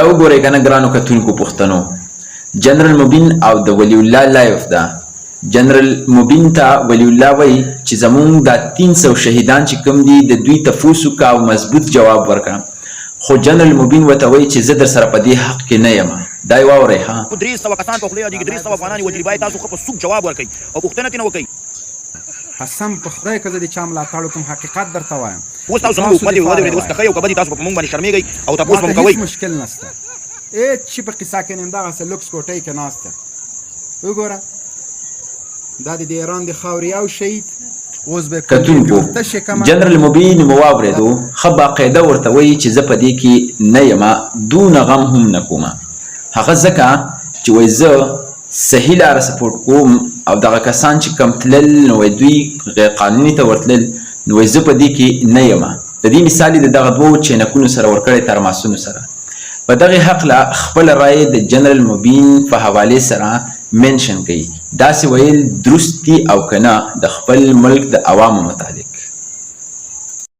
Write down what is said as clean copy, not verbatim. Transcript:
وګورئ کنه ګرانو کتونکو پښتنو، جنرال مبین او د ولی الله لایف ده. جنرال مبین ته ولی الله وایي چې زمونږ دا 300 شهیدان چې کوم دي د دوی تفوس وکړه او مضبوط جواب ورکړه. خو جنرال مبین ورته وایي چې زه در سره په دې حق کې نه یم. دا یې واورئ ها. 300 کسان په خوله دي، 300 افغانان وجري باید تاسو خو په سوق جواب ورکړئ او پوښتنه ترې وکړئ. قسم په خدای که زه د چا ملاتړ کوم حقیقت درته وایم. اوس تاسو زموږ حکومت ودرېد، اوس که ښه یو که بد تاسو په موږ باندې شرمېږئ او تپوس به مو کوئ. هېڅ مشکل نشته، هېڅ شي په قصه کې نه یم. دغسې لوکس کوټۍ کې ناست یم. وګوره دا د ایران د خاورې یو شهید. اوس به کتونکو جنرال مبین مو واورېدو، ښه باقاعده ورته وایي چې زه په دې کې نه یم، دونه غم هم نه کومه. هغه ځکه چې وایي زه صحیح لاره سپورټ کوم او دغه کسان چې کم تلل نو دوی غیر قانوني ته ورتلل، نو زه په دې کې نه یم. د دې مثال یې د دغه دوو چینکونو سره ورکړی ترماسونو سره. په دغې هکله خپله رایې د جنرال مبین په حوالې سره منشن کوي. داسې ویل درست دي او که نه د خپل ملک د عوامو متعلق.